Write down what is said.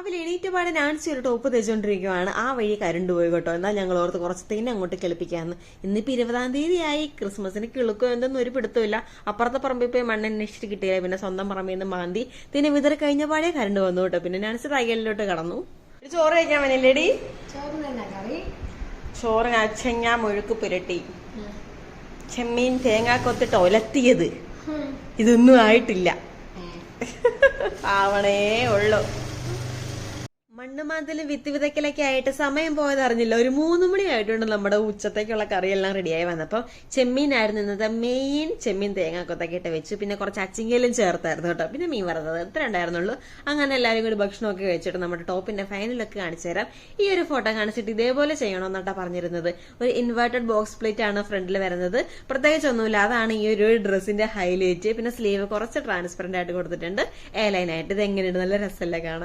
രാവിലെ എണീറ്റപാടെ നാൻസി ഒരു ടോപ്പ് തേച്ചുകൊണ്ടിരിക്കുവാണ്. ആ വഴി കരണ്ട് പോയി കേട്ടോ. എന്നാൽ ഞങ്ങൾ ഓർത്ത് കുറച്ച് തേനെ അങ്ങോട്ട് കളിപ്പിക്കാന്ന്. ഇന്നിപ്പോ 20-ാം തീയതി ആയി. ക്രിസ്മസിന് കിളുക്കോ എന്തൊന്നും ഒരു പിടുത്തമില്ല. അപ്പുറത്തെ പറമ്പിൽ പോയി മണ്ണന്വേഷിച്ചിട്ട് കിട്ടിയില്ല. പിന്നെ സ്വന്തം പറമ്പിൽ നിന്ന് മാന്തി പിന്നെ വിതറി കഴിഞ്ഞപാടെ കരണ്ട് വന്നു കേട്ടോ. പിന്നെ നാൻസി തയ്യലിലോട്ട് കടന്നു. ഒരു ചോറ് കഴിക്കാൻ വന്നില്ലേടി? ചോറ് അച്ചങ്ങ മുഴുക്ക് പുരട്ടി, ചെമ്മീൻ തേങ്ങാക്കൊത്തിട്ട് ഒലത്തിയത്, ഇതൊന്നും ആയിട്ടില്ല. ആവണേ ഉള്ളു. മണ്ണുമാന്തലും വിത്ത് വിതയ്ക്കലൊക്കെ ആയിട്ട് സമയം പോയത് അറിഞ്ഞില്ല. ഒരു 3 മണി ആയിട്ടുണ്ട്. നമ്മുടെ ഉച്ചത്തേക്കുള്ള കറിയെല്ലാം റെഡിയായി വന്നപ്പം ചെമ്മീനായിരുന്നു ഇന്നത്. മെയിൻ ചെമ്മീൻ തേങ്ങാക്കൊത്തൊക്കെ ഇട്ട് വെച്ചു. പിന്നെ കുറച്ച് അച്ചിങ്ങയിലും ചേർത്തായിരുന്നു കേട്ടോ. പിന്നെ മീൻ വറുത്തത് ഇത്ര ഉണ്ടായിരുന്നുള്ളൂ. അങ്ങനെ എല്ലാവരും കൂടി ഭക്ഷണമൊക്കെ കഴിച്ചിട്ട് നമ്മുടെ ടോപ്പിന്റെ ഫൈനലൊക്കെ കാണിച്ചു തരാം. ഈ ഒരു ഫോട്ടോ കാണിച്ചിട്ട് ഇതേപോലെ ചെയ്യണമെന്നാട്ടാ പറഞ്ഞിരുന്നത്. ഒരു ഇൻവേർട്ടഡ് ബോക്സ് പ്ലേറ്റ് ആണ് ഫ്രണ്ടിൽ വരുന്നത്. പ്രത്യേകിച്ചൊന്നുമില്ല. അതാണ് ഈ ഒരു ഡ്രസ്സിന്റെ ഹൈലൈറ്റ്. പിന്നെ സ്ലീവ് കുറച്ച് ട്രാൻസ്പെറന്റ് ആയിട്ട് കൊടുത്തിട്ടുണ്ട്, എ ലൈൻ ആയിട്ട്. ഇത് എങ്ങനെയുണ്ട്? നല്ല രസമല്ലേ കാണാൻ?